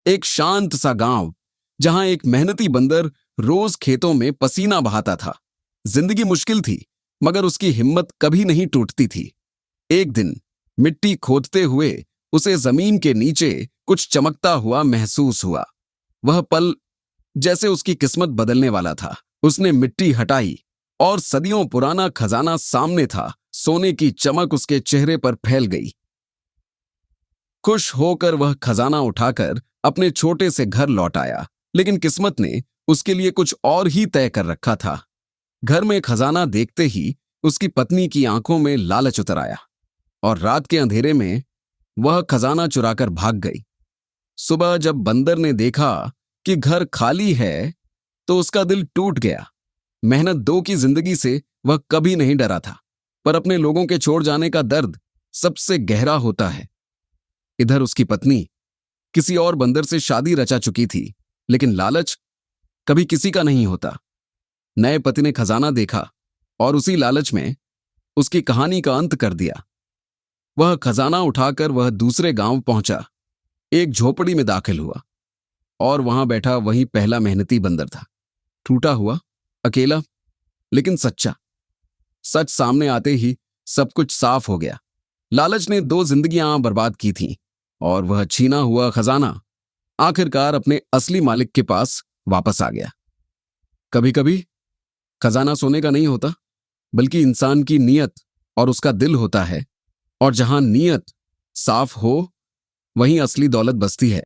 एक शांत सा गांव जहां एक मेहनती बंदर रोज खेतों में पसीना बहाता था। जिंदगी मुश्किल थी, मगर उसकी हिम्मत कभी नहीं टूटती थी। एक दिन मिट्टी खोदते हुए उसे जमीन के नीचे कुछ चमकता हुआ महसूस हुआ। वह पल जैसे उसकी किस्मत बदलने वाला था। उसने मिट्टी हटाई और सदियों पुराना खजाना सामने था। सोने की चमक उसके चेहरे पर फैल गई। खुश होकर वह खजाना उठाकर अपने छोटे से घर लौट आया, लेकिन किस्मत ने उसके लिए कुछ और ही तय कर रखा था। घर में खजाना देखते ही उसकी पत्नी की आंखों में लालच उतर आया और रात के अंधेरे में वह खजाना चुराकर भाग गई। सुबह जब बंदर ने देखा कि घर खाली है तो उसका दिल टूट गया। मेहनत दो की जिंदगी से वह कभी नहीं डरा था, पर अपने लोगों के छोड़ जाने का दर्द सबसे गहरा होता है। इधर उसकी पत्नी किसी और बंदर से शादी रचा चुकी थी, लेकिन लालच कभी किसी का नहीं होता। नए पति ने खजाना देखा और उसी लालच में उसकी कहानी का अंत कर दिया। वह खजाना उठाकर वह दूसरे गांव पहुंचा, एक झोपड़ी में दाखिल हुआ और वहां बैठा वही पहला मेहनती बंदर था। टूटा हुआ, अकेला, लेकिन सच्चा। सच सामने आते ही सब कुछ साफ हो गया। लालच ने 2 जिंदगियां बर्बाद की थीं और वह छीना हुआ खजाना आखिरकार अपने असली मालिक के पास वापस आ गया। कभी कभी खजाना सोने का नहीं होता, बल्कि इंसान की नीयत और उसका दिल होता है। और जहां नीयत साफ हो, वहीं असली दौलत बसती है।